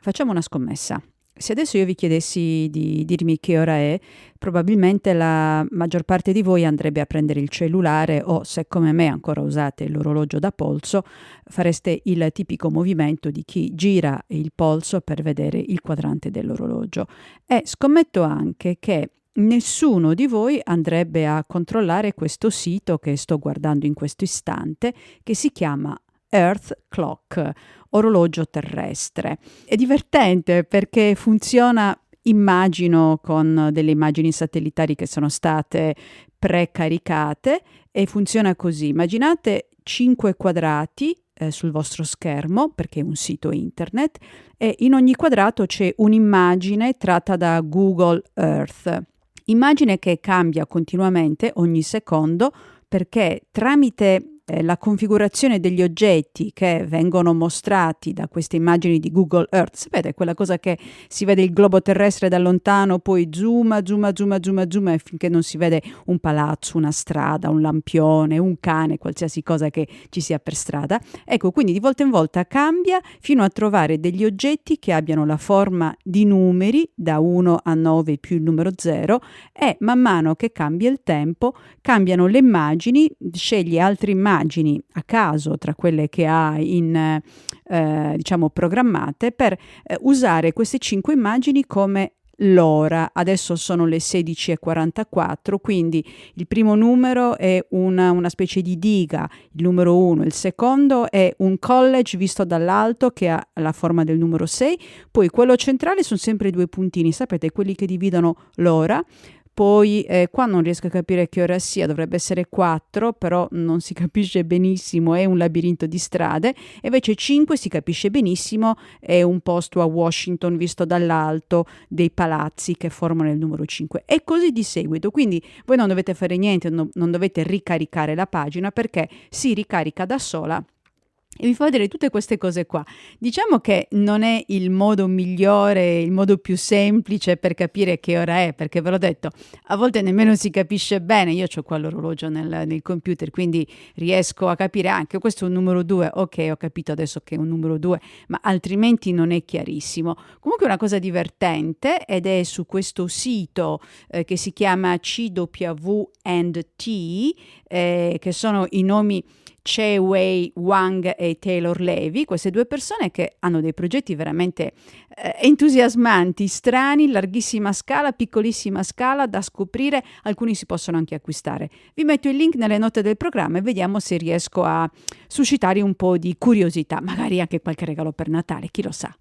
facciamo una scommessa. Se adesso io vi chiedessi di dirmi che ora è, probabilmente la maggior parte di voi andrebbe a prendere il cellulare o, se come me ancora usate l'orologio da polso, fareste il tipico movimento di chi gira il polso per vedere il quadrante dell'orologio. E scommetto anche che nessuno di voi andrebbe a controllare questo sito che sto guardando in questo istante, che si chiama Earth Clock, orologio terrestre. È divertente perché funziona, immagino, con delle immagini satellitari che sono state precaricate e funziona così. Immaginate 5 quadrati sul vostro schermo, perché è un sito internet, e in ogni quadrato c'è un'immagine tratta da Google Earth. Immagine che cambia continuamente ogni secondo perché tramite la configurazione degli oggetti che vengono mostrati da queste immagini di Google Earth, sapete, quella cosa che si vede il globo terrestre da lontano, poi zooma finché non si vede un palazzo, una strada, un lampione, un cane, qualsiasi cosa che ci sia per strada. Ecco, quindi di volta in volta cambia fino a trovare degli oggetti che abbiano la forma di numeri da 1 a 9 più il numero 0 e man mano che cambia il tempo cambiano le immagini, scegli altre immagini a caso tra quelle che ha in diciamo programmate per usare queste 5 immagini come l'ora. Adesso sono le 16:44, quindi il primo numero è una specie di diga, il numero 1, il secondo è un college visto dall'alto che ha la forma del numero 6, poi quello centrale sono sempre 2 puntini, sapete, quelli che dividono l'ora. Poi qua non riesco a capire che ora sia, dovrebbe essere 4, però non si capisce benissimo, è un labirinto di strade. E invece 5 si capisce benissimo, è un posto a Washington visto dall'alto, dei palazzi che formano il numero 5. E così di seguito, quindi voi non dovete fare niente, non dovete ricaricare la pagina perché si ricarica da sola. E vi fa vedere tutte queste cose qua. Diciamo che non è il modo migliore, il modo più semplice per capire che ora è, perché ve l'ho detto, a volte nemmeno si capisce bene. Io ho qua l'orologio nel computer, quindi riesco a capire anche questo è un numero 2, ok, ho capito adesso che è un numero 2, ma altrimenti non è chiarissimo. Comunque è una cosa divertente ed è su questo sito che si chiama CW&T, che sono i nomi Che-Wei Wang e Taylor Levy, queste 2 persone che hanno dei progetti veramente entusiasmanti, strani, larghissima scala, piccolissima scala, da scoprire, alcuni si possono anche acquistare. Vi metto il link nelle note del programma e vediamo se riesco a suscitare un po' di curiosità, magari anche qualche regalo per Natale, chi lo sa.